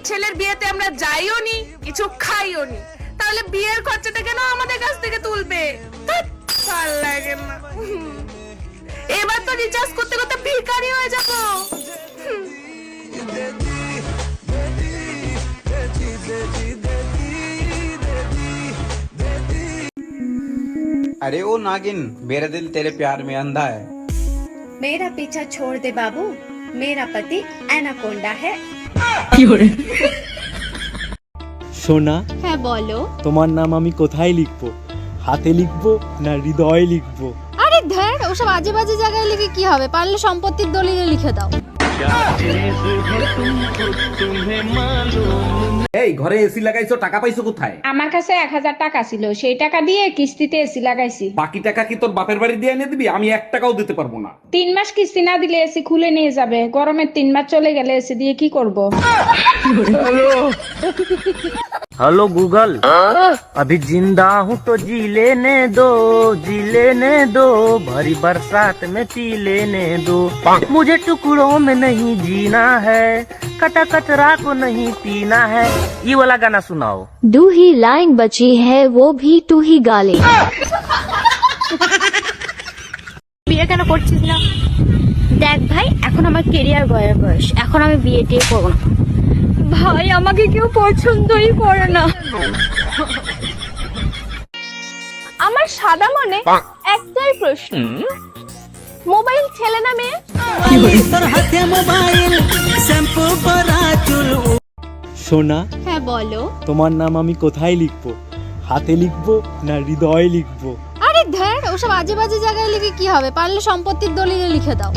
ছেলের বিয়েতে আমরা যাইও নি, কিছু খাইও নি, তাহলে বিয়ের খরচাটা কেন আমাদের কাছ থেকে তুলবে? ধ্যাৎ, ভাল লাগে না। এবার তো রিচার্জ করতে করতে ভিখারি হয়ে যাবো। अरे ओ नागिन, मेरा दिल तेरे प्यार में अंधा है। मेरा पीछा छोड़ दे बाबू, मेरा पति एनाकोंडा है। সোনা, হ্যাঁ বলো। তোমার নাম আমি কোথায় লিখবো? হাতে লিখবো না হৃদয়ে লিখবো? আরে ধ্যার, ওসব আজে বাজে জায়গায় লিখে কি হবে? পারলে সম্পত্তির দলিলে লিখে দাও। এই ঘরে এসি লাগাইছো, টাকা পাইছো কোথায়? আমার কাছে 1000 টাকা ছিল, সেই টাকা দিয়ে কিস্তিতে এসি লাগাইছি। বাকি টাকা কি তোর বাপের বাড়ি দিয়ে এনে দিবি? আমি 1 টাকাও দিতে পারবো না। 3 মাস কিস্তি না দিলে এসি খুলে নিয়ে যাবে। গরমের 3 মাস চলে গেলে এসি দিয়ে কি করব? हेलो गूगल, अभी जिंदा हूँ तो जी लेने दो, भरी बरसात में पी लेने दो। मुझे टुकड़ों में नहीं जीना है, कटा कचरा को नहीं पीना है। ये वाला गाना सुनाओ। 2 ही लाइन बची है, वो भी तू ही गा ले। বিয়ে কেন করছিস না? দেখ ভাই, এখন আমার কেরিয়ার গয়ের বয়স, এখন আমি বিয়ে টিয়ে করবো না। ভাই, আমাকে কেউ পছন্দই করে না। আমার সাদা মনে একটাই প্রশ্ন, মোবাইল ছেলে না মেয়ে? সোনা, হ্যাঁ বলো। তোমার নাম আমি কোথায় লিখবো? হাতে লিখবো না হৃদয়ে লিখবো? আরে ধ্যার, ওসব আজে বাজে জায়গায় লিখে কি হবে? পারলে সম্পত্তির দলিলে লিখে দাও।